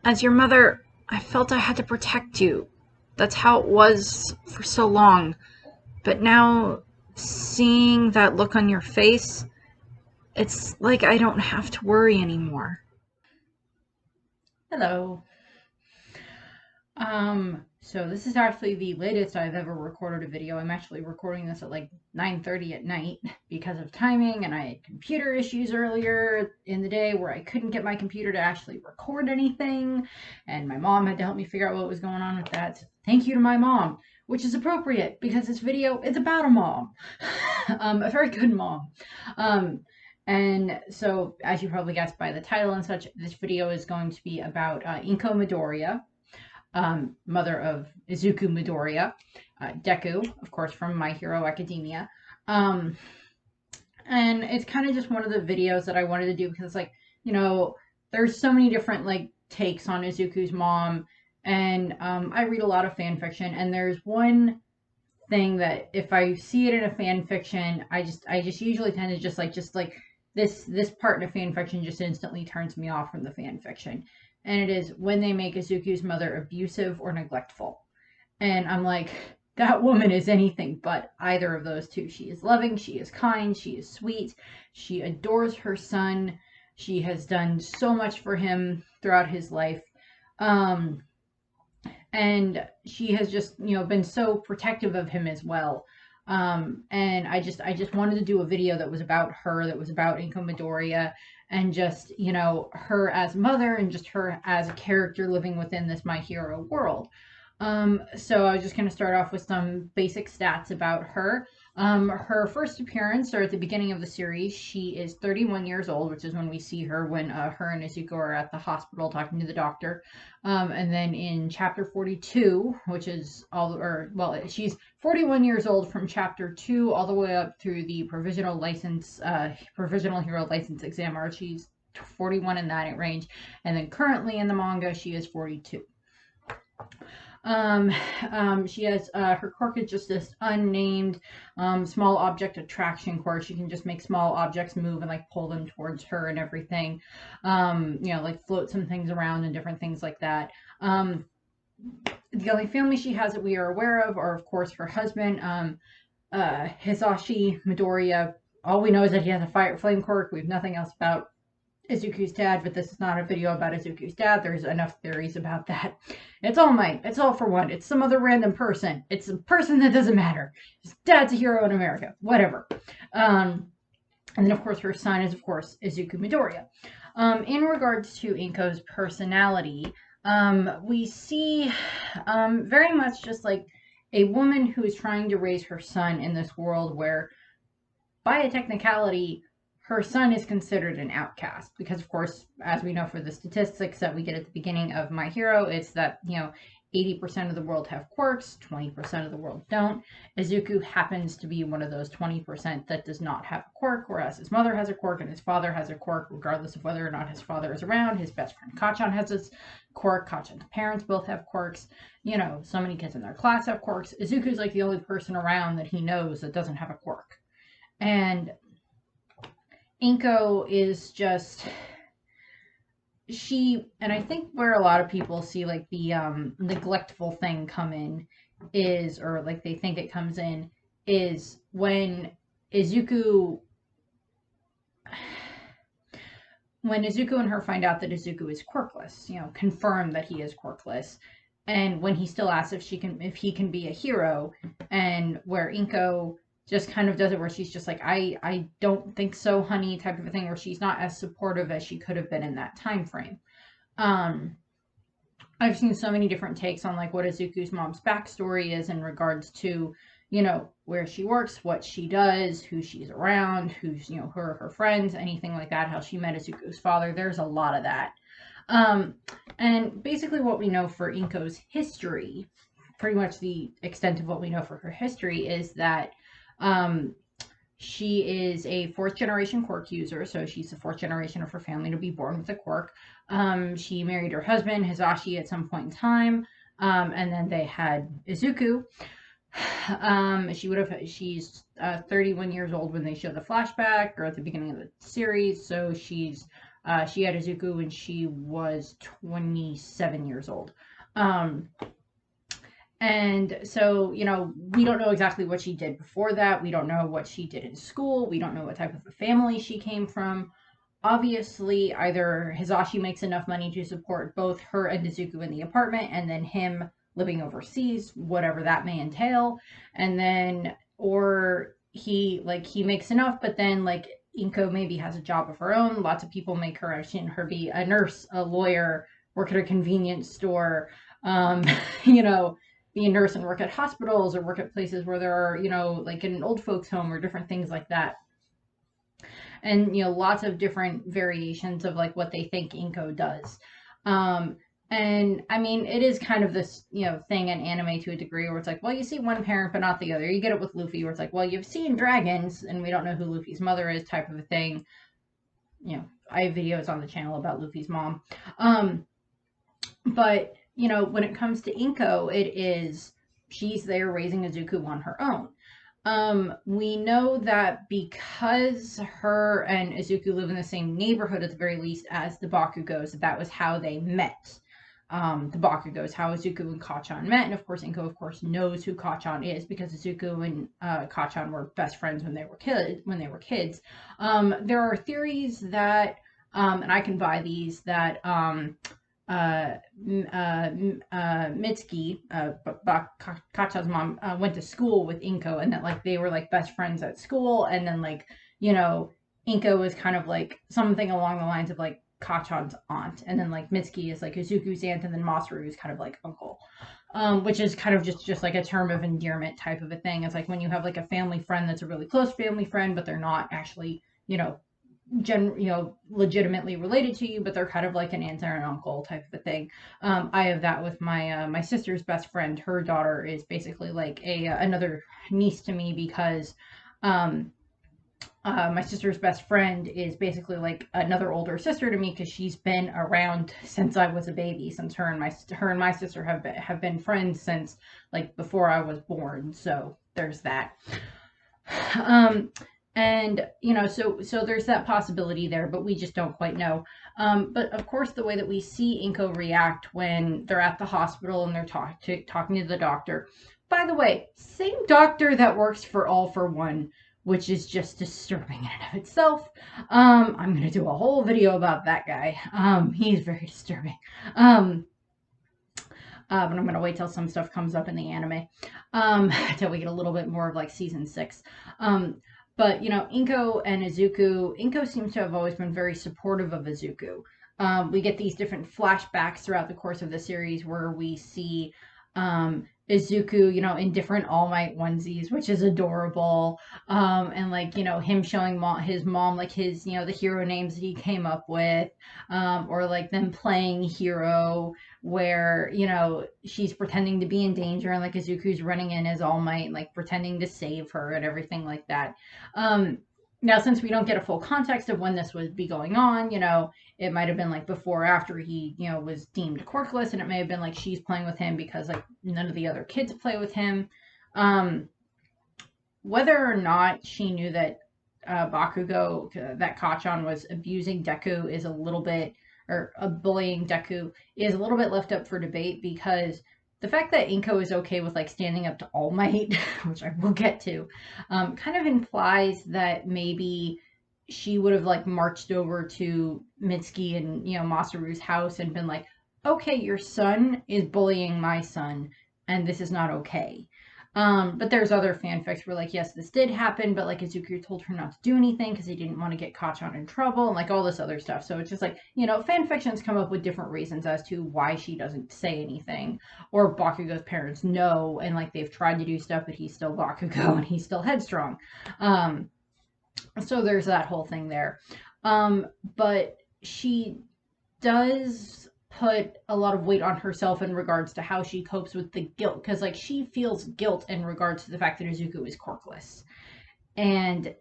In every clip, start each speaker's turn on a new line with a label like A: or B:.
A: As your mother, I felt I had to protect you. That's how it was for so long. But now, seeing that look on your face, it's like I don't have to worry anymore.
B: Hello. So this is actually the latest I've ever recorded a video. I'm actually recording this at like 9:30 at night because of timing, and I had computer issues earlier in the day where I couldn't get my computer to actually record anything, and my mom had to help me figure out what was going on with that. So thank you to my mom, which is appropriate because this video is about a mom. A very good mom. Um, and so, as you probably guessed by the title and such, this video is going to be about Inko Midoriya, mother of Izuku Midoriya, Deku, of course, from My Hero Academia. Um, and it's kind of just one of the videos that I wanted to do because it's like, you know, there's so many different like takes on Izuku's mom, and I read a lot of fan fiction, and there's one thing that if I see it in a fan fiction, I just usually tend to just like this part in a fan fiction just instantly turns me off from the fan fiction. And it is when they make Izuku's mother abusive or neglectful. And I'm like, that woman is anything but either of those two. She is loving, she is kind, she is sweet, she adores her son. She has done so much for him throughout his life. Um, and she has just been so protective of him as well. And I just wanted to do a video that was about her, that was about Inko Midoriya, and just her as mother and just her as a character living within this My Hero world. So I was just going to start off with some basic stats about her. Her first appearance, or at the beginning of the series, she is 31 years old, which is when we see her when her and Izuku are at the hospital talking to the doctor. And then in chapter 42, which is she's 41 years old from chapter 2 all the way up through the provisional hero license exam, or she's 41 in that range. And then currently in the manga, she is 42. Um, she has her quirk is just this unnamed small object attraction quirk. She can just make small objects move and like pull them towards her and everything. Like float some things around and different things like that. The only family she has that we are aware of are, of course, her husband, Hisashi Midoriya. All we know is that he has a fire flame quirk. We have nothing else about Izuku's dad, but this is not a video about Izuku's dad. There's enough theories about that. It's all mine. It's all for one. It's some other random person. It's a person that doesn't matter. His dad's a hero in America. Whatever. And then, of course, her son is, of course, Izuku Midoriya. In regards to Inko's personality, we see very much just like a woman who is trying to raise her son in this world where, by a technicality, her son is considered an outcast because, of course, as we know for the statistics that we get at the beginning of My Hero, it's that 80% of the world have quirks, 20% of the world don't. Izuku happens to be one of those 20% that does not have a quirk, whereas his mother has a quirk and his father has a quirk, regardless of whether or not his father is around. His best friend Kachan has his quirk. Kachan's parents both have quirks. So many kids in their class have quirks. Izuku's like the only person around that he knows that doesn't have a quirk. And Inko is just and I think where a lot of people see like the neglectful thing come in is, or like they think it comes in, is Izuku when Izuku and her find out that Izuku is quirkless, confirm that he is quirkless, and when he still asks if he can be a hero, and where Inko just kind of does it where she's just like, I don't think so, honey, type of a thing, where she's not as supportive as she could have been in that time frame. I've seen so many different takes on like what Izuku's mom's backstory is in regards to, where she works, what she does, who she's around, who's, her friends, anything like that, how she met Izuku's father. There's a lot of that. And basically what we know for Inko's history, pretty much the extent of what we know for her history, is that she is a fourth generation quirk user, so she's the fourth generation of her family to be born with a quirk. She married her husband, Hisashi, at some point in time, and then they had Izuku. She's 31 years old when they show the flashback, or at the beginning of the series, so she's She had Izuku when she was 27 years old. Um, and so, we don't know exactly what she did before that. We don't know what she did in school. We don't know what type of a family she came from. Obviously, either Hizashi makes enough money to support both her and Izuku in the apartment, and then him living overseas, whatever that may entail. And then, or he makes enough, but then Inko maybe has a job of her own. Lots of people make her, I've seen her be a nurse, a lawyer, work at a convenience store, um, you know, be a nurse and work at hospitals or work at places where there are, like in an old folks home or different things like that. And, lots of different variations of like what they think Inko does. Um, and I mean, it is kind of this, thing in anime to a degree where it's like, well, you see one parent, but not the other. You get it with Luffy where it's like, well, you've seen dragons and we don't know who Luffy's mother is type of a thing. I have videos on the channel about Luffy's mom. But, when it comes to Inko, she's there raising Izuku on her own. We know that because her and Izuku live in the same neighborhood at the very least as the Bakugos, that was how they met. The Bakugos, how Izuku and Kacchan met, and of course Inko, of course, knows who Kacchan is because Izuku and Kacchan were best friends when they were kids. There are theories that, and I can buy these, that Mitsuki, Kacchan's mom, went to school with Inko, and that they were best friends at school, and then Inko was kind of something along the lines of Kacchan's aunt, and then Mitsuki is Izuku's aunt, and then Masaru is kind of uncle, which is kind of just a term of endearment type of a thing. It's when you have a family friend that's a really close family friend, but they're not actually legitimately related to you, but they're kind of like an aunt or an uncle type of a thing. I have that with my sister's best friend. Her daughter is basically another niece to me because my sister's best friend is basically another older sister to me because she's been around since I was a baby. Since her and my sister have been friends since before I was born. So there's that. And so there's that possibility there, but we just don't quite know. But of course, the way that we see Inko react when they're at the hospital and they're talking to the doctor. By the way, same doctor that works for All for One, which is just disturbing in and of itself. I'm going to do a whole video about that guy. He's very disturbing. But I'm going to wait till some stuff comes up in the anime, till we get a little bit more of season 6. But, Inko and Izuku, Inko seems to have always been very supportive of Izuku. We get these different flashbacks throughout the course of the series where we see Izuku, in different All Might onesies, which is adorable. And him showing his mom, his, the hero names that he came up with, or them playing hero where, she's pretending to be in danger and Izuku's running in as All Might, pretending to save her and everything like that. Now, since we don't get a full context of when this would be going on, it might have been before or after he, was deemed quirkless, and it may have been she's playing with him because none of the other kids play with him. Whether or not she knew that Bakugo, that Kacchan was abusing Deku is a little bit, or bullying Deku is a little bit left up for debate because the fact that Inko is okay with standing up to All Might, which I will get to, kind of implies that maybe she would have marched over to Mitsuki and Masaru's house and been okay, your son is bullying my son, and this is not okay. But there's other fanfics where yes, this did happen, but Izuku told her not to do anything because he didn't want to get Kacchan in trouble and all this other stuff. So it's just fanfictions come up with different reasons as to why she doesn't say anything, or Bakugo's parents know and they've tried to do stuff, but he's still Bakugo and he's still headstrong. So there's that whole thing there. But she does put a lot of weight on herself in regards to how she copes with the guilt, because she feels guilt in regards to the fact that Izuku is quirkless. And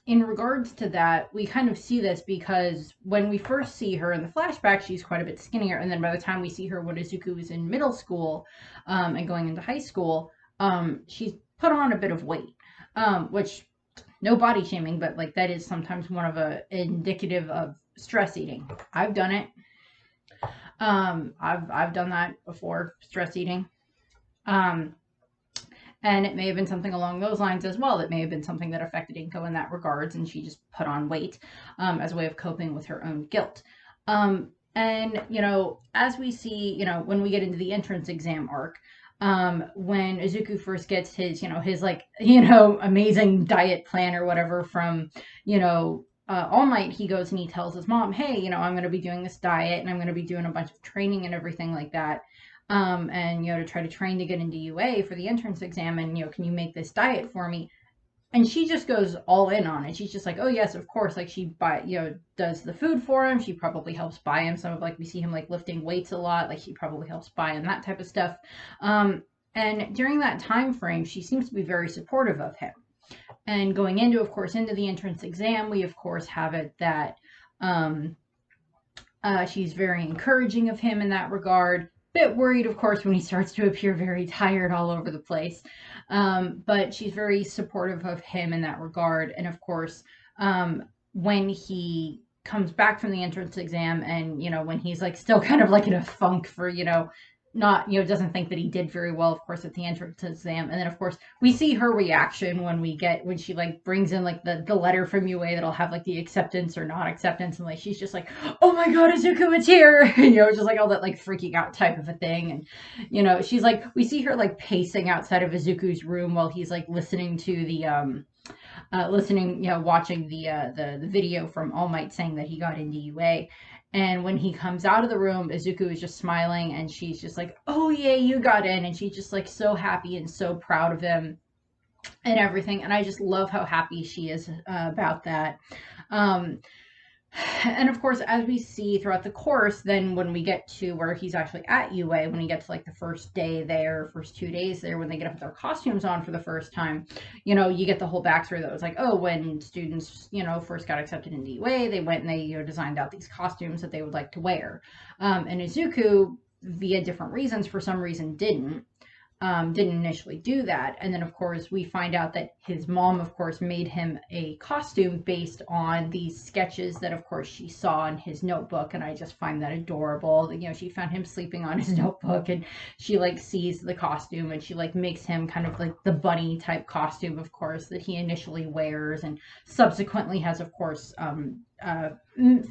B: in regards to that, we kind of see this because when we first see her in the flashback, she's quite a bit skinnier, and then by the time we see her when Izuku is in middle school and going into high school, she's put on a bit of weight, which no body shaming, but that is sometimes one of a indicative of stress eating. I've done it. I've done that before, stress eating. Um, and it may have been something along those lines as well. It may have been something that affected Inko in that regards, and she just put on weight as a way of coping with her own guilt. And as we see, when we get into the entrance exam arc, when Izuku first gets his like, amazing diet plan or whatever from, All Might, he goes and he tells his mom, hey, I'm going to be doing this diet and I'm going to be doing a bunch of training and everything like that. And to try to train to get into UA for the entrance exam, and can you make this diet for me? And she just goes all in on it. She's just like, oh yes, of course. Like she does the food for him. She probably helps buy him some of, like, we see him like lifting weights a lot. Like she probably helps buy him that type of stuff. And during that time frame, she seems to be very supportive of him. And going into, of course, into the entrance exam, we of course have it that she's very encouraging of him in that regard. Bit worried, of course, when he starts to appear very tired all over the place. But she's very supportive of him in that regard. And of course, when he comes back from the entrance exam and, when he's like still kind of like in a funk for, not, doesn't think that he did very well, of course, at the entrance exam. And then, of course, we see her reaction when she like brings in like the letter from UA that'll have like the acceptance or not acceptance. And like, she's just like, oh my God, Izuku, it's here. Just like all that like freaking out type of a thing. And, she's like, we see her like pacing outside of Izuku's room while he's like listening to the, watching the video from All Might saying that he got into UA. And when he comes out of the room, Izuku is just smiling and she's just like, oh yeah, you got in. And she's just like so happy and so proud of him and everything. And I just love how happy she is about that. And of course, as we see throughout the course, then when we get to where he's actually at UA, when he gets to like the first day there, first 2 days there, when they get up with their costumes on for the first time, you get the whole backstory that was like, oh, when students, first got accepted into UA, they went and they, designed out these costumes that they would like to wear. And Izuku, via different reasons, for some reason didn't initially do that. And then, of course, we find out that his mom, of course, made him a costume based on these sketches that, of course, she saw in his notebook. And I just find that adorable. She found him sleeping on his notebook and she like sees the costume and she like makes him kind of like the bunny type costume, of course, that he initially wears and subsequently has, of course,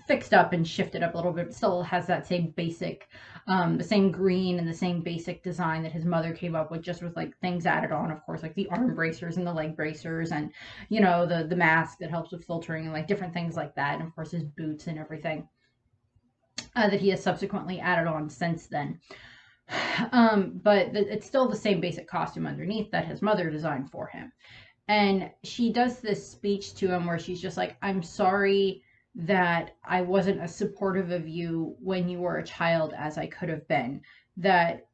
B: fixed up and shifted up a little bit, but still has that same basic, the same green and the same basic design that his mother came up with, just with like things added on, of course, like the arm bracers and the leg bracers and, the mask that helps with filtering and like different things like that. And of course his boots and everything that he has subsequently added on since then. But it's still the same basic costume underneath that his mother designed for him. And she does this speech to him where she's just like, I'm sorry that I wasn't as supportive of you when you were a child as I could have been. That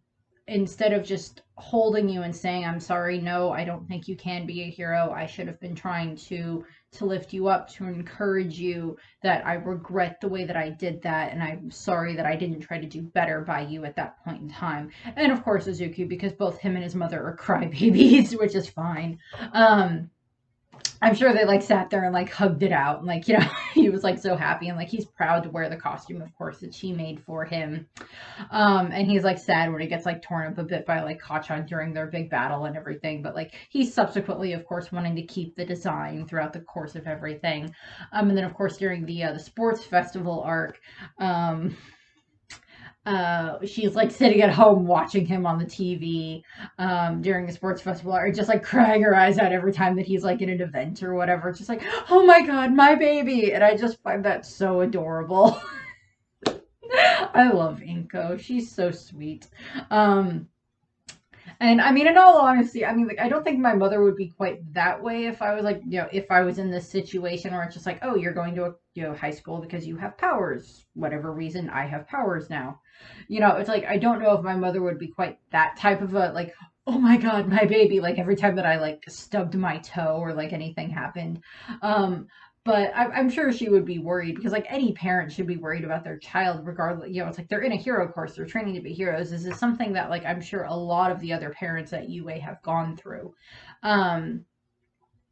B: instead of just holding you and saying, I'm sorry, no, I don't think you can be a hero, I should have been trying to lift you up, to encourage you, that I regret the way that I did that, and I'm sorry that I didn't try to do better by you at that point in time. And of course, Izuku, because both him and his mother are crybabies, which is fine. I'm sure they like sat there and like hugged it out and like, he was like so happy and like he's proud to wear the costume, of course, that she made for him. And he's like sad when he gets like torn up a bit by like Kachan during their big battle and everything. But like he's subsequently, of course, wanting to keep the design throughout the course of everything. And then of course during the sports festival arc, she's like sitting at home watching him on the TV during a sports festival, or just like crying her eyes out every time that he's like in an event or whatever. It's just like, oh my God, my baby. And I just find that so adorable. I love Inko. She's so sweet. And I mean, in all honesty, I mean, like, I don't think my mother would be quite that way if I was like, if I was in this situation where it's just like, oh, you're going to a, high school because you have powers, whatever reason, I have powers now. It's like, I don't know if my mother would be quite that type of a, like, oh my God, my baby, like every time that I like stubbed my toe or like anything happened. But I'm sure she would be worried, because like any parent should be worried about their child regardless. It's like they're in a hero course, they're training to be heroes. This is something that like I'm sure a lot of the other parents at UA have gone through.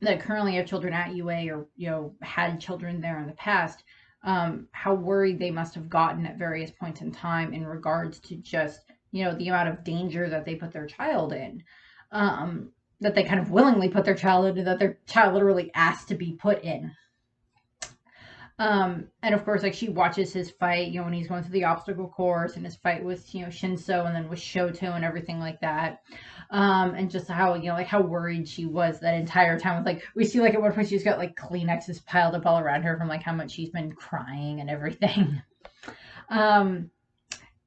B: That currently have children at UA or, had children there in the past. how worried they must have gotten at various points in time in regards to just, the amount of danger that they put their child in. That they kind of willingly put their child into, that their child literally asked to be put in. And of course, like, she watches his fight, when he's going through the obstacle course, and his fight with, Shinso, and then with Shoto and everything like that. And just how, like, how worried she was that entire time. Like, we see, like, at one point she's got, like, Kleenexes piled up all around her from, like, how much she's been crying and everything.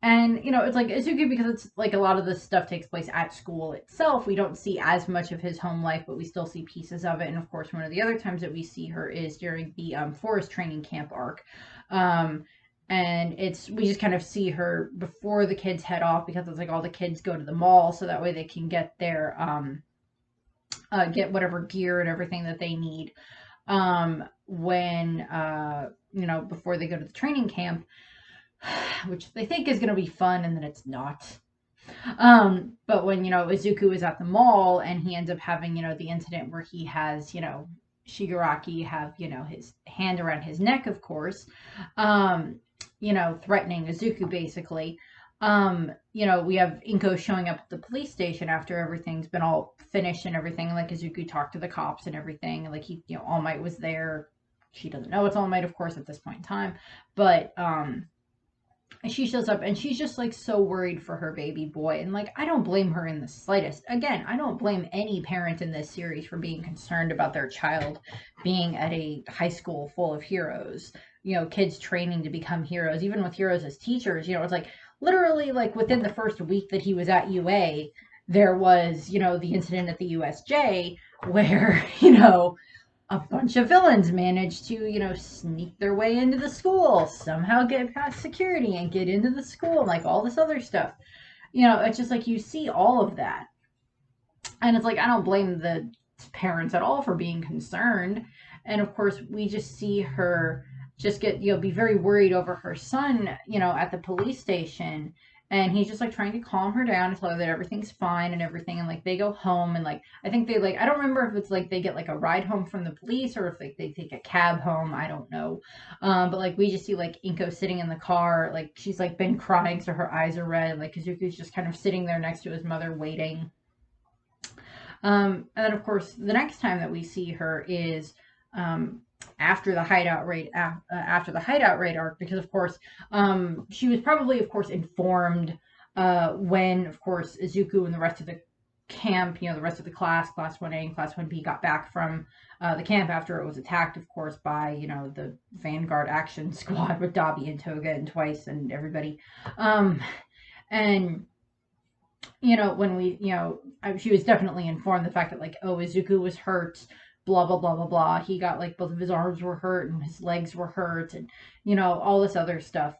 B: And, it's like Izuku, because it's like a lot of this stuff takes place at school itself. We don't see as much of his home life, but we still see pieces of it. And of course, one of the other times that we see her is during the forest training camp arc. And we just kind of see her before the kids head off, because it's like all the kids go to the mall, so that way they can get their, get whatever gear and everything that they need when, before they go to the training camp, which they think is going to be fun, and then it's not. But when, Izuku is at the mall, and he ends up having, the incident where he has, Shigaraki have, his hand around his neck, of course, threatening Izuku, basically. We have Inko showing up at the police station after everything's been all finished and everything. Like, Izuku talked to the cops and everything. Like, he, All Might was there. She doesn't know it's All Might, of course, at this point in time. But, she shows up, and she's just, like, so worried for her baby boy. And, like, I don't blame her in the slightest. Again, I don't blame any parent in this series for being concerned about their child being at a high school full of heroes. Kids training to become heroes, even with heroes as teachers. It's like, literally, like, within the first week that he was at UA, there was, the incident at the USJ where, a bunch of villains managed to, sneak their way into the school, somehow get past security and get into the school, like all this other stuff. It's just like, you see all of that. And it's like, I don't blame the parents at all for being concerned. And of course, we just see her just get, be very worried over her son, at the police station. And he's just, like, trying to calm her down and tell her that everything's fine and everything. And, like, they go home, and, like, I think they, like, I don't remember if it's, like, they get, like, a ride home from the police, or if, like, they take a cab home. I don't know. But, like, we just see, like, Inko sitting in the car. Like, she's, like, been crying, so her eyes are red. Like, Kazuku's just kind of sitting there next to his mother waiting. And then, of course, the next time that we see her is after the hideout raid arc, because of course she was probably, of course, informed when, of course, Izuku and the rest of the camp, the rest of the class 1A and class 1B, got back from the camp after it was attacked, of course, by the Vanguard Action Squad with Dabi and Toga and Twice and everybody. And when we, she was definitely informed the fact that, like, oh, Izuku was hurt, blah, blah, blah, blah, blah. He got, like, both of his arms were hurt and his legs were hurt, and, all this other stuff.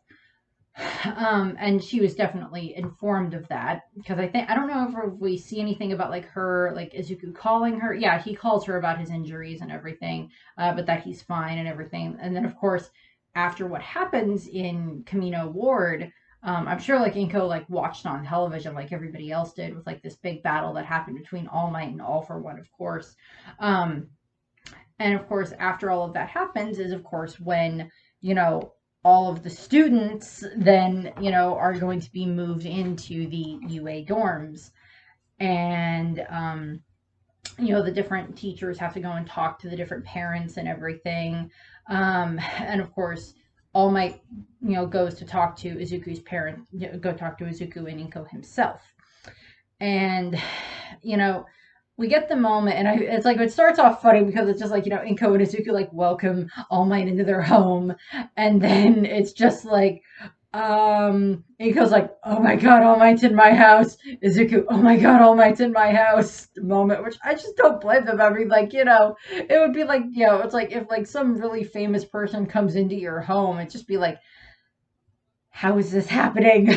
B: And she was definitely informed of that, because I don't know if we see anything about, like, her, like, Izuku calling her. Yeah, he calls her about his injuries and everything, but that he's fine and everything. And then, of course, after what happens in Camino Ward, I'm sure, like, Inko, like, watched on television like everybody else did, with, like, this big battle that happened between All Might and All For One, of course. And of course, after all of that happens is, of course, when, all of the students then, are going to be moved into the UA dorms. And, the different teachers have to go and talk to the different parents and everything. And of course, All Might, goes to talk to Izuku's parent, go talk to Izuku and Inko himself. And, we get the moment, and it's like, it starts off funny because it's just like, Inko and Izuku, like, welcome All Might into their home. And then it's just like, Inko's like, oh my god, All Might's in my house. Izuku, oh my god, All Might's in my house moment, which I just don't blame them. I mean, like, it would be like, it's like if, like, some really famous person comes into your home, it'd just be like, how is this happening?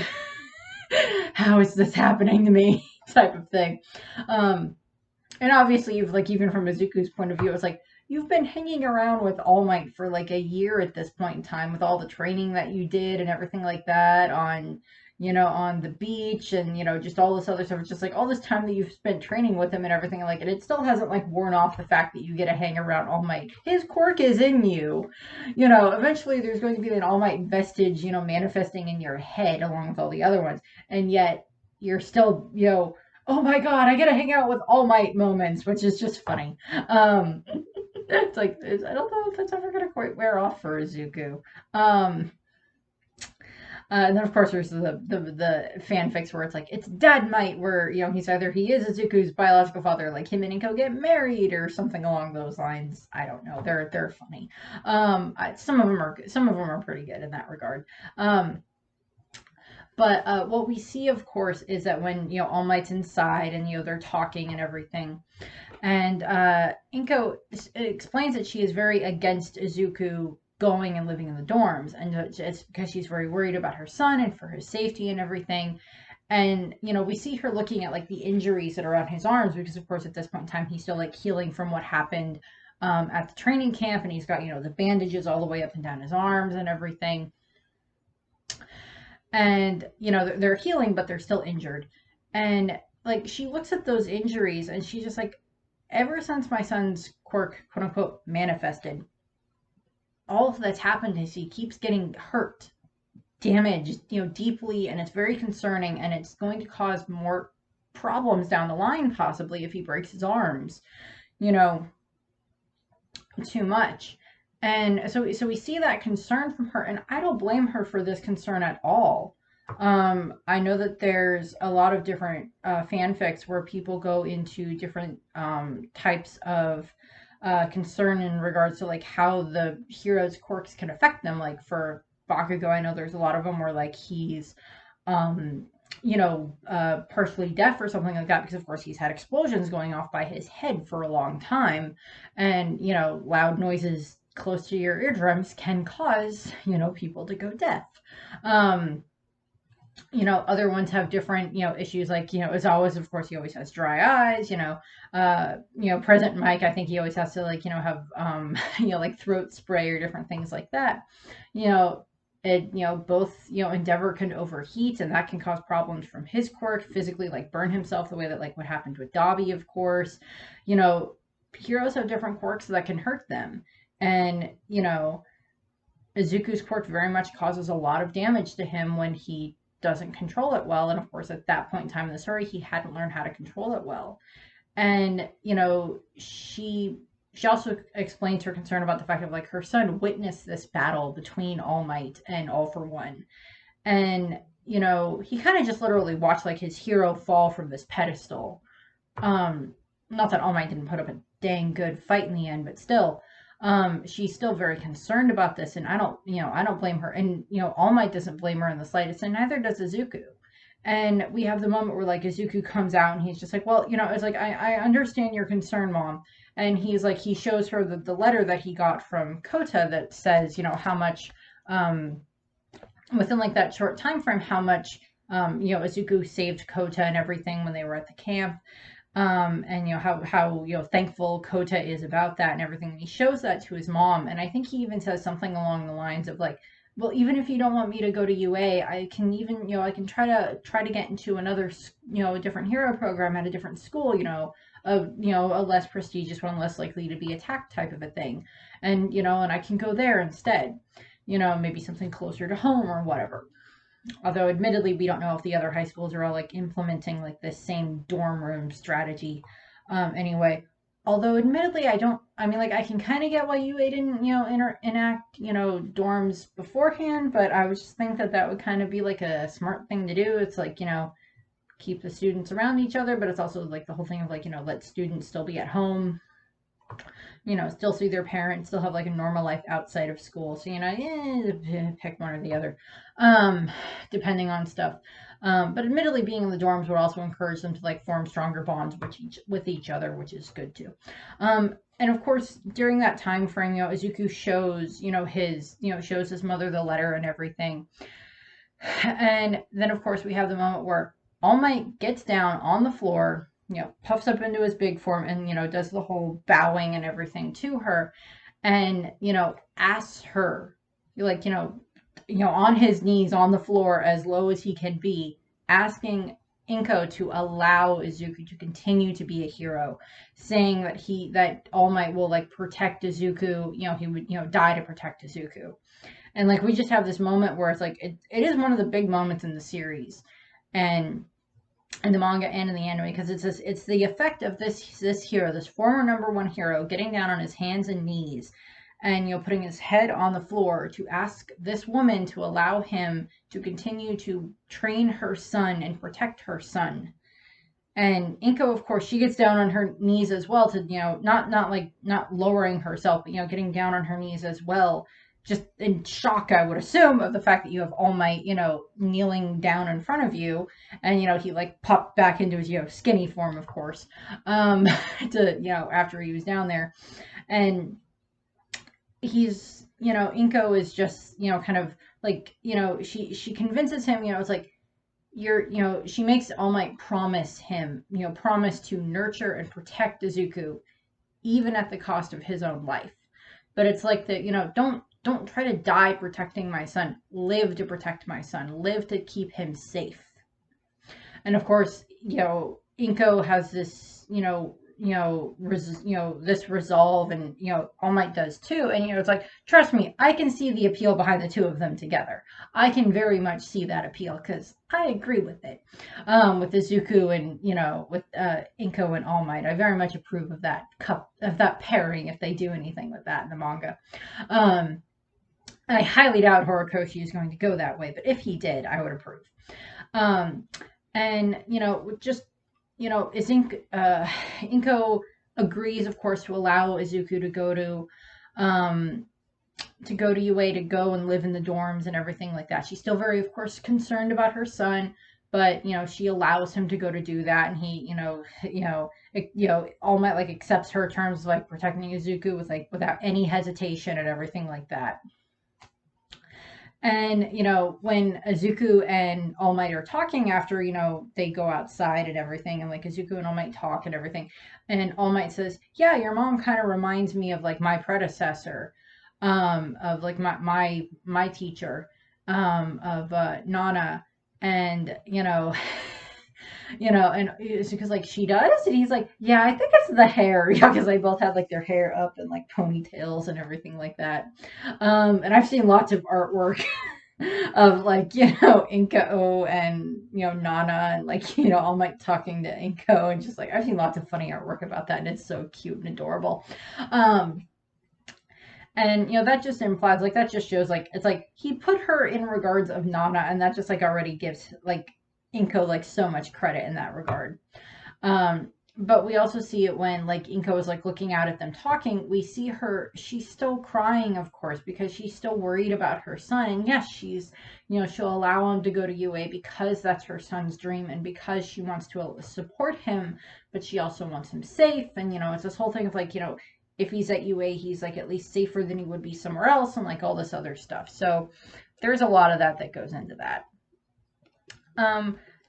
B: How is this happening to me? Type of thing. And obviously, you've, like, even from Izuku's point of view, it's like, you've been hanging around with All Might for, like, a year at this point in time, with all the training that you did and everything like that on, on the beach and, just all this other stuff. It's just like all this time that you've spent training with him and everything, like, and it still hasn't like worn off the fact that you get to hang around All Might. His quirk is in you. Eventually there's going to be an All Might vestige, manifesting in your head along with all the other ones. And yet you're still, oh my God, I get to hang out with All Might moments, which is just funny. It's like, I don't know if it's ever going to quite wear off for Izuku. And then of course there's the fanfics where it's like it's Dad Might, where he is Izuku's biological father, like him and Inko get married or something along those lines. I don't know. They're funny. Some of them are pretty good in that regard. But what we see, of course, is that when All Might's inside and they're talking and everything, and Inko explains that she is very against Izuku going and living in the dorms, and it's because she's very worried about her son and for his safety and everything. And we see her looking at like the injuries that are on his arms, because of course at this point in time he's still like healing from what happened at the training camp, and he's got the bandages all the way up and down his arms and everything. And they're healing, but they're still injured. And like she looks at those injuries and she's just like, ever since my son's quirk, quote unquote, manifested, all that's happened is he keeps getting hurt, damaged, deeply, and it's very concerning, and it's going to cause more problems down the line, possibly, if he breaks his arms, too much. And so we see that concern from her, and I don't blame her for this concern at all. I know that there's a lot of different fanfics where people go into different types of concern in regards to like how the hero's quirks can affect them. Like for Bakugo, I know there's a lot of them where like he's partially deaf or something like that, because of course he's had explosions going off by his head for a long time, and loud noises close to your eardrums can cause people to go deaf. Other ones have different, issues, like, as always, of course, he always has dry eyes, present Mike, I think he always has to, like, have, like throat spray or different things like that. Both, Endeavor can overheat, and that can cause problems from his quirk, physically, like, burn himself the way that, like, what happened with Dobby, of course. Heroes have different quirks that can hurt them. And, Izuku's quirk very much causes a lot of damage to him when he doesn't control it well. And of course, at that point in time in the story, he hadn't learned how to control it well. And, she also explains her concern about the fact of like her son witnessed this battle between All Might and All for One. And, he kind of just literally watched like his hero fall from this pedestal. Not that All Might didn't put up a dang good fight in the end, but still, she's still very concerned about this, and I don't blame her. And, All Might doesn't blame her in the slightest, and neither does Izuku. And we have the moment where like Izuku comes out and he's just like, well, it's like, I understand your concern, Mom. And he's like, he shows her the letter that he got from Kota that says, how much, within like that short time frame, how much, Izuku saved Kota and everything when they were at the camp. And how thankful Kota is about that and everything. And he shows that to his mom, and I think he even says something along the lines of like, well, even if you don't want me to go to UA, I can even I can try to get into another a different hero program at a different school, a less prestigious one, less likely to be attacked type of a thing, and and I can go there instead, maybe something closer to home or whatever. Although admittedly we don't know if the other high schools are all like implementing like this same dorm room strategy. Anyway, although admittedly I can kind of get why UA didn't enact dorms beforehand, but I would just think that would kind of be like a smart thing to do. It's like keep the students around each other, but it's also like the whole thing of like let students still be at home, still see their parents, still have like a normal life outside of school. So, pick one or the other, depending on stuff. But admittedly, being in the dorms would also encourage them to like form stronger bonds with each other, which is good too. And of course, during that time frame, Izuku shows, shows his mother the letter and everything. And then, of course, we have the moment where All Might gets down on the floor, puffs up into his big form and, does the whole bowing and everything to her and, asks her, like, on his knees on the floor as low as he can be, asking Inko to allow Izuku to continue to be a hero, saying that All Might will like protect Izuku. He would die to protect Izuku, and like we just have this moment where it's like it is one of the big moments in the series, and in the manga and in the anime, because it's the effect of this hero, this former number one hero, getting down on his hands and knees and putting his head on the floor to ask this woman to allow him to continue to train her son and protect her son. And Inko, of course, she gets down on her knees as well to not lowering herself, but getting down on her knees as well, just in shock, I would assume, of the fact that you have All Might, kneeling down in front of you, and he like popped back into his skinny form, of course, to after he was down there, and he's Inko is just kind of like she convinces him, it's like she makes All Might promise him, promise to nurture and protect Izuku even at the cost of his own life. But it's like that, don't try to die protecting my son. Live to protect my son. Live to keep him safe. And of course, Inko has this, this resolve, and All Might does too. And it's like, trust me, I can see the appeal behind the two of them together. I can very much see that appeal because I agree with it. With Izuku and with Inko and All Might, I very much approve of that pairing if they do anything with that in the manga. I highly doubt Horikoshi is going to go that way, but if he did, I would approve. And just is Inko agrees, of course, to allow Izuku to go to UA, to go and live in the dorms and everything like that. She's still very, of course, concerned about her son, but she allows him to go to do that, and he, All Might like accepts her terms of like protecting Izuku without any hesitation and everything like that. And, when Izuku and All Might are talking after, they go outside and everything, and like Izuku and All Might talk and everything, and All Might says, yeah, your mom kind of reminds me of like my predecessor, of like my teacher, of Nana, and, and it's because like she does, and he's like, yeah, I think it's the hair, because they both have like their hair up and like ponytails and everything like that. And I've seen lots of artwork of like Inko and Nana, and like All Might talking to Inko, and just like I've seen lots of funny artwork about that, and it's so cute and adorable. And that just implies, like, that just shows like it's like he put her in regards of Nana, and that just like already gives like Inko like so much credit in that regard. But we also see it when like Inko is like looking out at them talking. We see she's still crying, of course, because she's still worried about her son. And yes, she's she'll allow him to go to UA because that's her son's dream, and because she wants to support him, but she also wants him safe. And it's this whole thing of like if he's at UA, he's like at least safer than he would be somewhere else, and like all this other stuff. So there's a lot of that goes into that.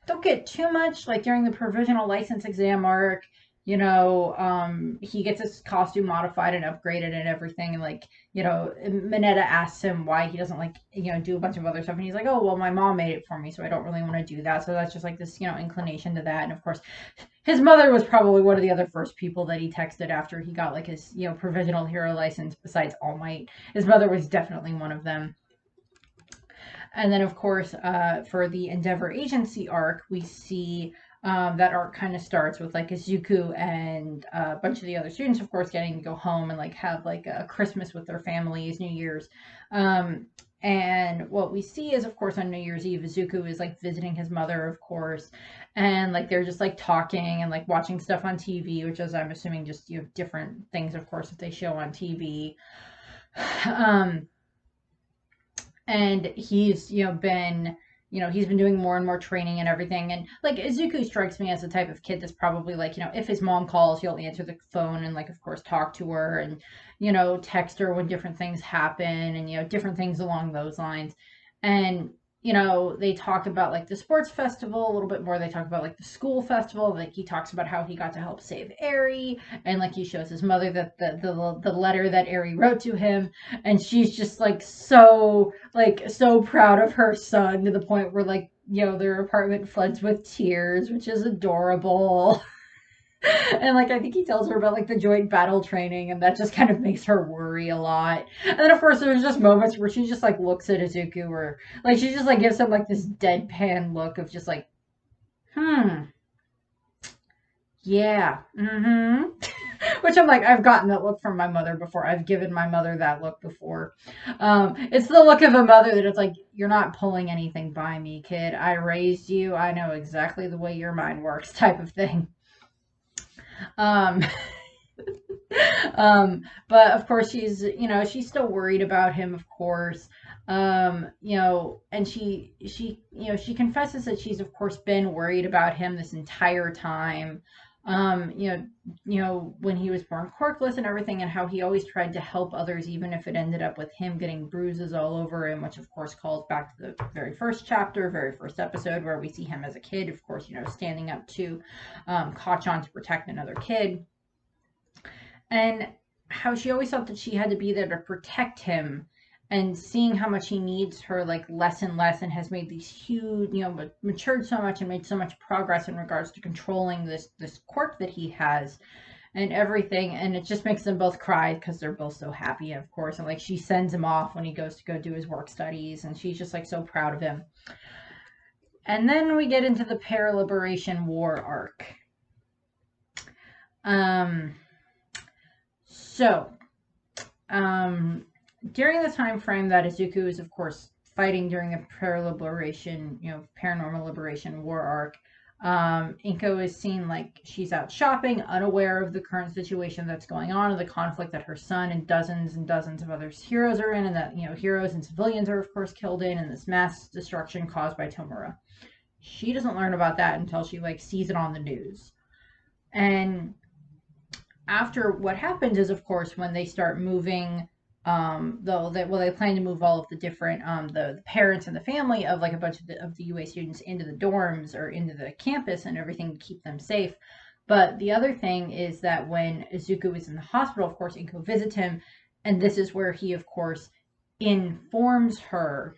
B: Don't get too much like during the provisional license exam arc. He gets his costume modified and upgraded and everything, and like Mineta asks him why he doesn't like do a bunch of other stuff, and he's like, oh well, my mom made it for me, so I don't really want to do that. So that's just like this inclination to that. And of course his mother was probably one of the other first people that he texted after he got like his provisional hero license, besides All Might. His mother was definitely one of them. And then, of course, for the Endeavor Agency arc, we see that arc kind of starts with like Izuku and a bunch of the other students, of course, getting to go home and like have like a Christmas with their families, New Year's. And what we see is, of course, on New Year's Eve, Izuku is like visiting his mother, of course, and like they're just like talking and like watching stuff on TV, which is, I'm assuming, just different things, of course, that they show on TV. And he's been he's been doing more and more training and everything, and like Izuku strikes me as the type of kid that's probably like if his mom calls, he'll answer the phone and like of course talk to her, and text her when different things happen, and different things along those lines. And you know, they talk about like the sports festival a little bit more. They talk about like the school festival. Like he talks about how he got to help save Eri, and like he shows his mother that the letter that Eri wrote to him, and she's just like so proud of her son to the point where like, you know, their apartment floods with tears, which is adorable. And like I think he tells her about like the joint battle training, and that just kind of makes her worry a lot. And then of course there's just moments where she just like looks at Izuku, or like she just like gives him like this deadpan look of just like, hmm, yeah, mm-hmm. Which I'm like, I've gotten that look from my mother before. I've given my mother that look before. It's the look of a mother that it's like, you're not pulling anything by me, kid. I raised you. I know exactly the way your mind works, type of thing. Um, but of course she's, you know, she's still worried about him, of course. You know, and you know, she confesses that she's of course been worried about him this entire time. You know, when he was born quirkless and everything, and how he always tried to help others, even if it ended up with him getting bruises all over him, which of course calls back to the very first chapter, very first episode, where we see him as a kid, of course, you know, standing up to Kachan to protect another kid. And how she always thought that she had to be there to protect him, and seeing how much he needs her like less and less, and has made these huge, you know, matured so much and made so much progress in regards to controlling this quirk that he has and everything. And it just makes them both cry because they're both so happy, of course. And like she sends him off when he goes to go do his work studies, and she's just like so proud of him. And then we get into the Paraliberation War arc. So, during the time frame that Izuku is, of course, fighting during the Paraliberation, you know, Paranormal Liberation War arc, Inko is seen like she's out shopping, unaware of the current situation that's going on, and the conflict that her son and dozens of other heroes are in, and that, you know, heroes and civilians are, of course, killed in, and this mass destruction caused by Tomura. She doesn't learn about that until she, like, sees it on the news. And after what happens is, of course, when they start moving, they plan to move all of the different the parents and the family of like a bunch of the UA students into the dorms or into the campus and everything to keep them safe. But the other thing is that when Izuku is in the hospital, of course, Inko visits him, and this is where he, of course, informs her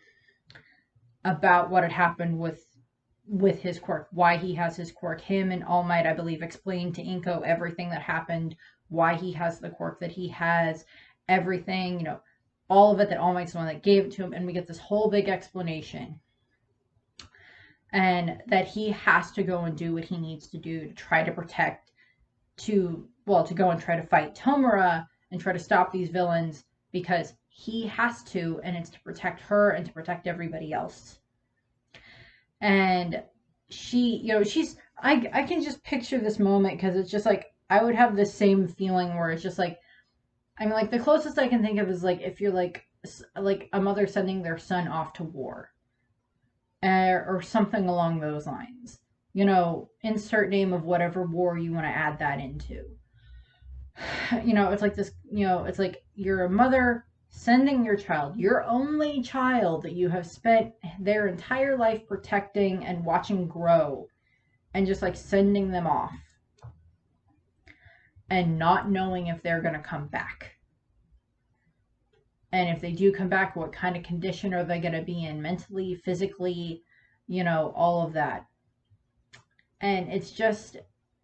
B: about what had happened with his quirk, why he has his quirk. Him and All Might, I believe, explained to Inko everything that happened, why he has the quirk that he has, everything, you know, all of it, that All Might's the one that gave it to him, and we get this whole big explanation. And that he has to go and do what he needs to do to try to protect, to go and try to fight Tomura and try to stop these villains, because he has to, and it's to protect her and to protect everybody else. And she, you know, I can just picture this moment, because it's just like, I would have the same feeling where it's just like, I mean, like, the closest I can think of is like, if you're like a mother sending their son off to war, or something along those lines. You know, insert name of whatever war you want to add that into. You know, it's like this, you know, it's like you're a mother sending your child, your only child that you have spent their entire life protecting and watching grow, and just like sending them off and not knowing if they're going to come back. And if they do come back, what kind of condition are they going to be in mentally, physically, you know, all of that. And it's just,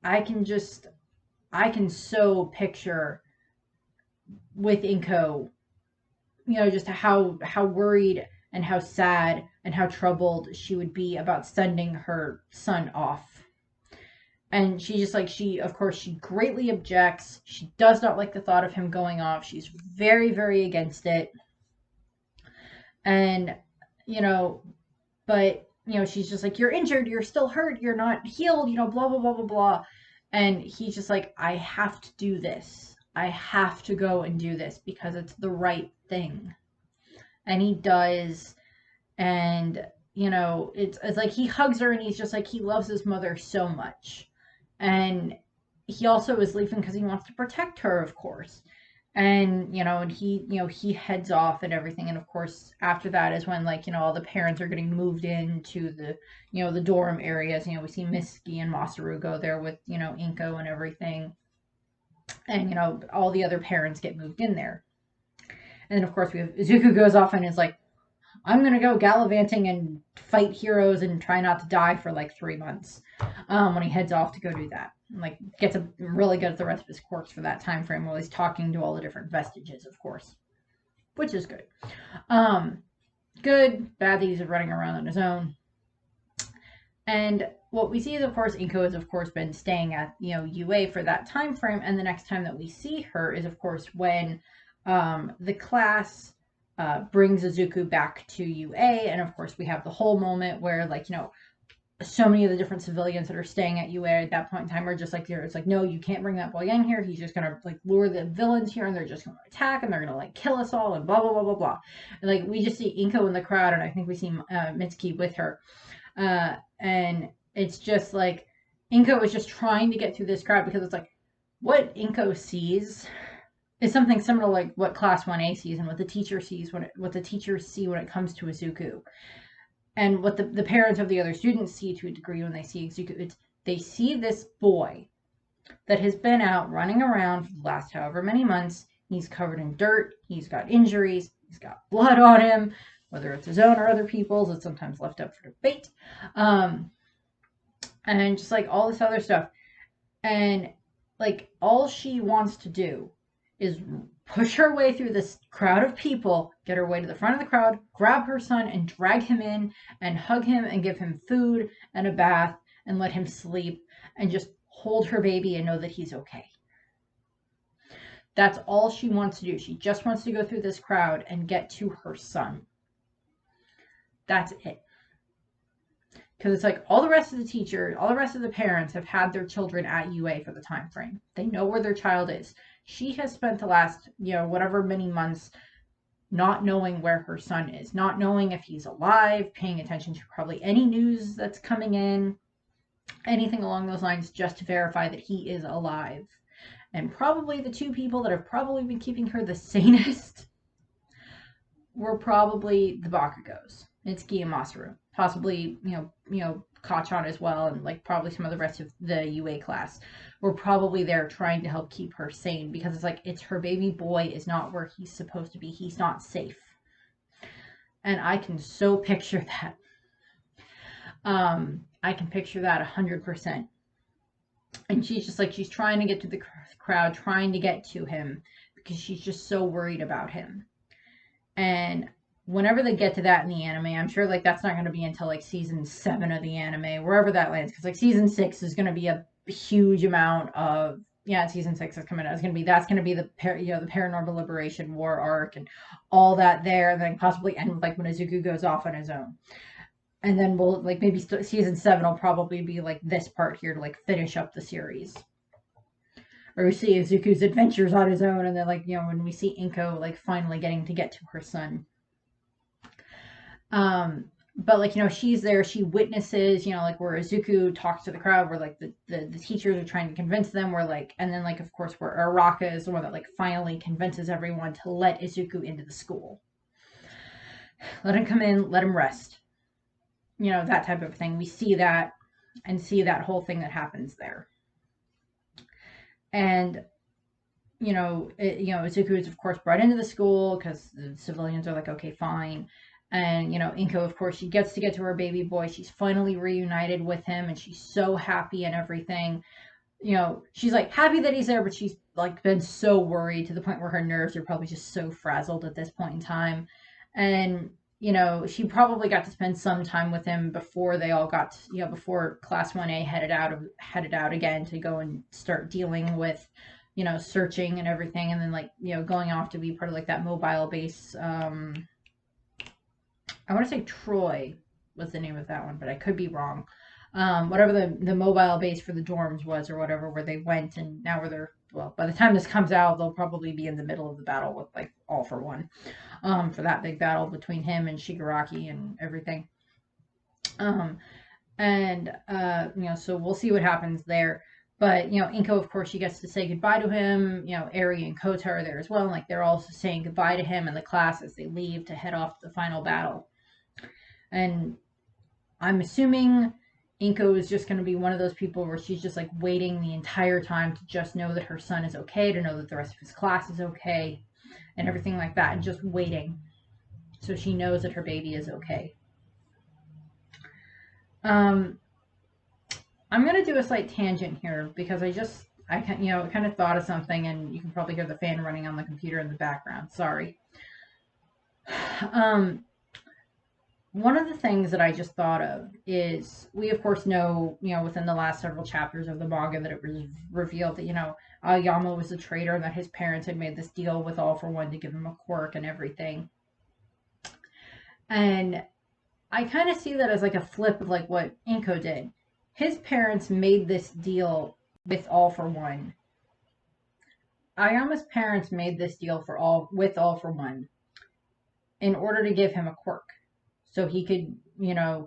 B: I can so picture with Inko, you know, just how worried and how sad and how troubled she would be about sending her son off. And she just like, of course, she greatly objects. She does not like the thought of him going off. She's very, very against it. And, you know, but, you know, she's just like, you're injured, you're still hurt, you're not healed, you know, blah, blah, blah, blah, blah. And he's just like, I have to do this. I have to go and do this because it's the right thing. And he does. And, you know, it's like he hugs her, and he's just like, he loves his mother so much. And he also is leaving because he wants to protect her, of course. And and he heads off and everything. And of course after that is when, like, all the parents are getting moved into the dorm areas. We see Misky and Masaru go there with Inko and everything. And all the other parents get moved in there. And then of course we have Izuku goes off and is like, I'm gonna go gallivanting and fight heroes and try not to die for like 3 months. When he heads off to go do that, and, like, gets a really good at the rest of his quirks for that time frame while he's talking to all the different vestiges, of course, which is good. Good, bad that he's running around on his own. And what we see is, of course, Inko has, of course, been staying at UA for that time frame, and the next time that we see her is, of course, when the class brings Izuku back to UA, and of course we have the whole moment where, like, so many of the different civilians that are staying at UA at that point in time are just like, it's like, no, you can't bring that boy in here. He's just gonna, like, lure the villains here, and they're just gonna attack, and they're gonna, like, kill us all, and blah blah blah blah blah. And, like, we just see Inko in the crowd, and I think we see Mitsuki with her, and it's just like Inko is just trying to get through this crowd, because it's like what Inko sees is something similar to like what Class 1A sees and what the teacher sees what the teachers see when it comes to Izuku, and what the parents of the other students see to a degree when they see Izuku. They see this boy that has been out running around for the last however many months. He's covered in dirt. He's got injuries. He's got blood on him, whether it's his own or other people's. It's sometimes left up for debate. And just like all this other stuff. And like all she wants to do is push her way through this crowd of people, get her way to the front of the crowd, grab her son and drag him in and hug him and give him food and a bath and let him sleep and just hold her baby and know that he's okay. That's all she wants to do. She just wants to go through this crowd and get to her son. That's it. Because it's like all the rest of the teachers, all the rest of the parents have had their children at UA for the time frame. They know where their child is. She has spent the last, whatever many months not knowing where her son is, not knowing if he's alive, paying attention to probably any news that's coming in, anything along those lines, just to verify that he is alive. And probably the two people that have probably been keeping her the sanest were probably the Bakugos, Mitsuki and Masaru. Possibly, Kachan as well, and like probably some of the rest of the UA class were probably there trying to help keep her sane, because it's like, it's her baby boy is not where he's supposed to be. He's not safe. And I can so picture that. I can picture that 100%. And she's just like, she's trying to get to the crowd, trying to get to him, because she's just so worried about him. And whenever they get to that in the anime, I'm sure like that's not going to be until like season 7 of the anime, wherever that lands, because like season 6 is going to be a huge amount of season 6 is coming out. That's going to be the the Paranormal Liberation War arc and all that there, and then possibly end with like when Izuku goes off on his own. And then we'll like maybe season 7 will probably be like this part here to like finish up the series. Or we see Izuku's adventures on his own, and then like, when we see Inko like finally getting to get to her son. But like, she's there, she witnesses, like where Izuku talks to the crowd, where like the teachers are trying to convince them, where like, and then like, of course, where Araka is the one that like finally convinces everyone to let Izuku into the school. Let him come in, let him rest. That type of thing. We see that and see that whole thing that happens there. And, Izuku is, of course, brought into the school because the civilians are like, okay, fine. And, Inko, of course, she gets to get to her baby boy. She's finally reunited with him, and she's so happy and everything. She's like happy that he's there, but she's like been so worried to the point where her nerves are probably just so frazzled at this point in time. And, she probably got to spend some time with him before they all got, before Class 1A headed out again to go and start dealing with, searching and everything. And then like, going off to be part of like that mobile base, I want to say Troy was the name of that one, but I could be wrong. Whatever the mobile base for the dorms was, or whatever, where they went, and now where they're, well, by the time this comes out, they'll probably be in the middle of the battle with like All for One, for that big battle between him and Shigaraki and everything. So we'll see what happens there. But, Inko, of course, she gets to say goodbye to him. Eri and Kota are there as well. And, like, they're also saying goodbye to him in the class as they leave to head off to the final battle. And I'm assuming Inko is just going to be one of those people where she's just, like, waiting the entire time to just know that her son is okay, to know that the rest of his class is okay, and everything like that, and just waiting so she knows that her baby is okay. I'm going to do a slight tangent here because I kind of thought of something, and you can probably hear the fan running on the computer in the background. Sorry. One of the things that I just thought of is we, of course, know, within the last several chapters of the manga that it was revealed that, Aoyama was a traitor and that his parents had made this deal with All for One to give him a quirk and everything. And I kind of see that as like a flip of like what Inko did. His parents made this deal with All for One. Aoyama's parents made this deal with All for One in order to give him a quirk. So he could,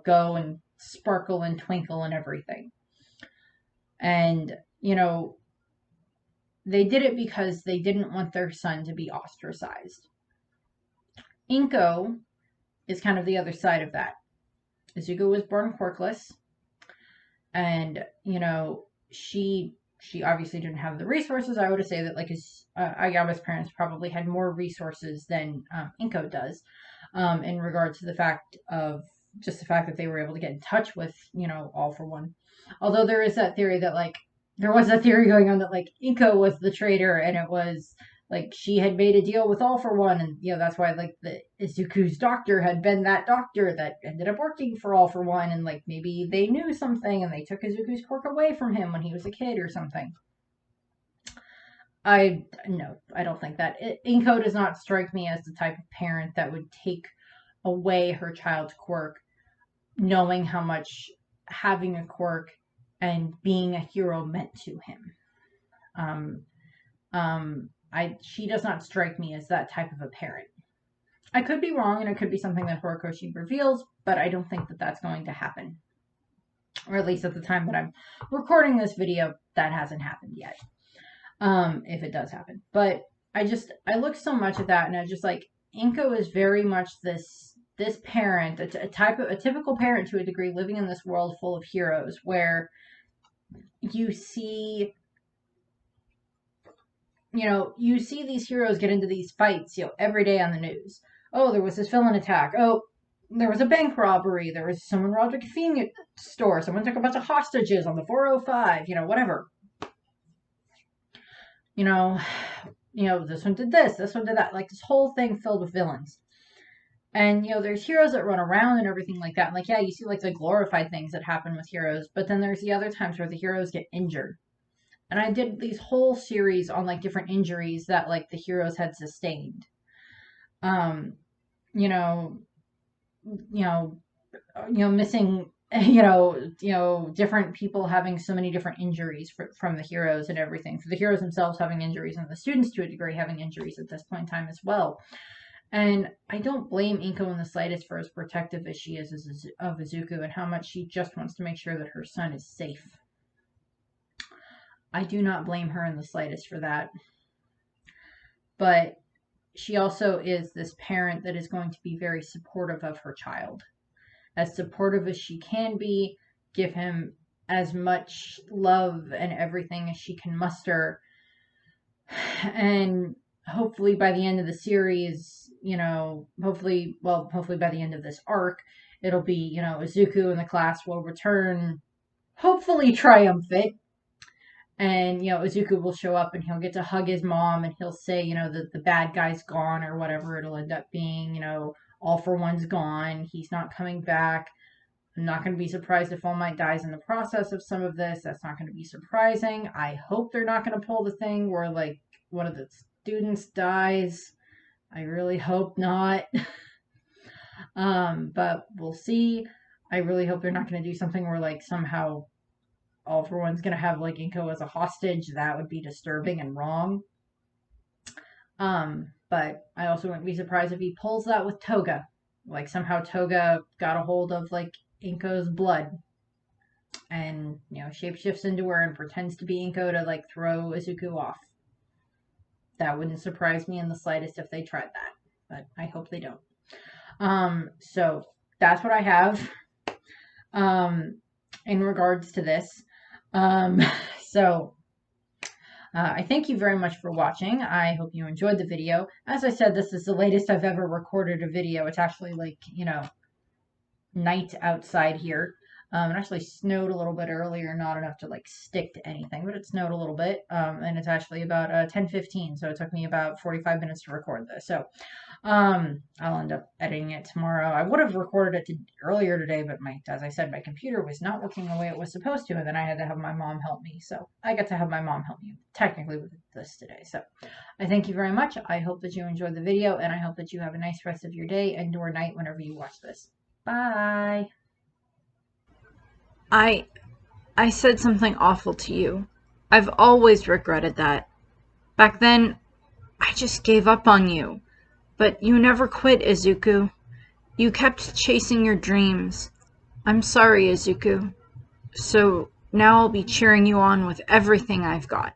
B: go and sparkle and twinkle and everything. And, they did it because they didn't want their son to be ostracized. Inko is kind of the other side of that. Izuku was born quirkless. And, she obviously didn't have the resources. I would say that, like, Ayama's parents probably had more resources than Inko does. In regard to the fact that they were able to get in touch with, All for One. Although there is that theory that, like, there was a theory going on that, like, Inko was the traitor and it was, like, she had made a deal with All for One. And, that's why, like, the Izuku's doctor had been that doctor that ended up working for All for One. And, like, maybe they knew something and they took Izuku's quirk away from him when he was a kid or something. I don't think that. Inko does not strike me as the type of parent that would take away her child's quirk, knowing how much having a quirk and being a hero meant to him. She does not strike me as that type of a parent. I could be wrong, and it could be something that Horikoshi reveals, but I don't think that that's going to happen. Or at least at the time that I'm recording this video, that hasn't happened yet. If it does happen. But I look so much at that, and I just like, Inko is very much this parent, a typical parent to a degree, living in this world full of heroes, where you see these heroes get into these fights, every day on the news. Oh, there was this villain attack. Oh, there was a bank robbery. There was someone robbed a convenience store. Someone took a bunch of hostages on the 405. Whatever. This one did this one did that. Like, this whole thing filled with villains. And, there's heroes that run around and everything like that. And, like, yeah, you see, like, the glorified things that happen with heroes. But then there's the other times where the heroes get injured. And I did these whole series on, like, different injuries that, like, the heroes had sustained. Missing, different people having so many different injuries from the heroes and everything. For the heroes themselves having injuries, and the students to a degree having injuries at this point in time as well. And I don't blame Inko in the slightest for as protective as she is of Izuku and how much she just wants to make sure that her son is safe. I do not blame her in the slightest for that. But she also is this parent that is going to be very supportive of her child. As supportive as she can be, give him as much love and everything as she can muster. And hopefully by the end of the series, hopefully by the end of this arc, it'll be, Izuku and the class will return, hopefully triumphant. And, Izuku will show up and he'll get to hug his mom and he'll say, that the bad guy's gone or whatever it'll end up being, All for One's gone. He's not coming back. I'm not going to be surprised if All Might dies in the process of some of this. That's not going to be surprising. I hope they're not going to pull the thing where, like, one of the students dies. I really hope not. But we'll see. I really hope they're not going to do something where, like, somehow All for One's going to have, like, Inko as a hostage. That would be disturbing and wrong. But I also wouldn't be surprised if he pulls that with Toga. Like, somehow Toga got a hold of, like, Inko's blood. and, you know, shapeshifts into her and pretends to be Inko to, like, throw Izuku off. That wouldn't surprise me in the slightest if they tried that, but I hope they don't. So that's what I have in regards to this. So I thank you very much for watching. I hope you enjoyed the video. As I said, this is the latest I've ever recorded a video. It's actually, like, you know, night outside here. It actually snowed a little bit earlier, not enough to, like, stick to anything, but it snowed a little bit. And it's actually about 10:15, so it took me about 45 minutes to record this. So I'll end up editing it tomorrow. I would have recorded it earlier today, but as I said, my computer was not working the way it was supposed to, and then I had to have my mom help me. So I got to have my mom help me technically with this today. So I thank you very much. I hope that you enjoyed the video, and I hope that you have a nice rest of your day and or night whenever you watch this. Bye.
A: I said something awful to you. I've always regretted that. Back then, I just gave up on you. But you never quit, Izuku. You kept chasing your dreams. I'm sorry, Izuku. So now I'll be cheering you on with everything I've got.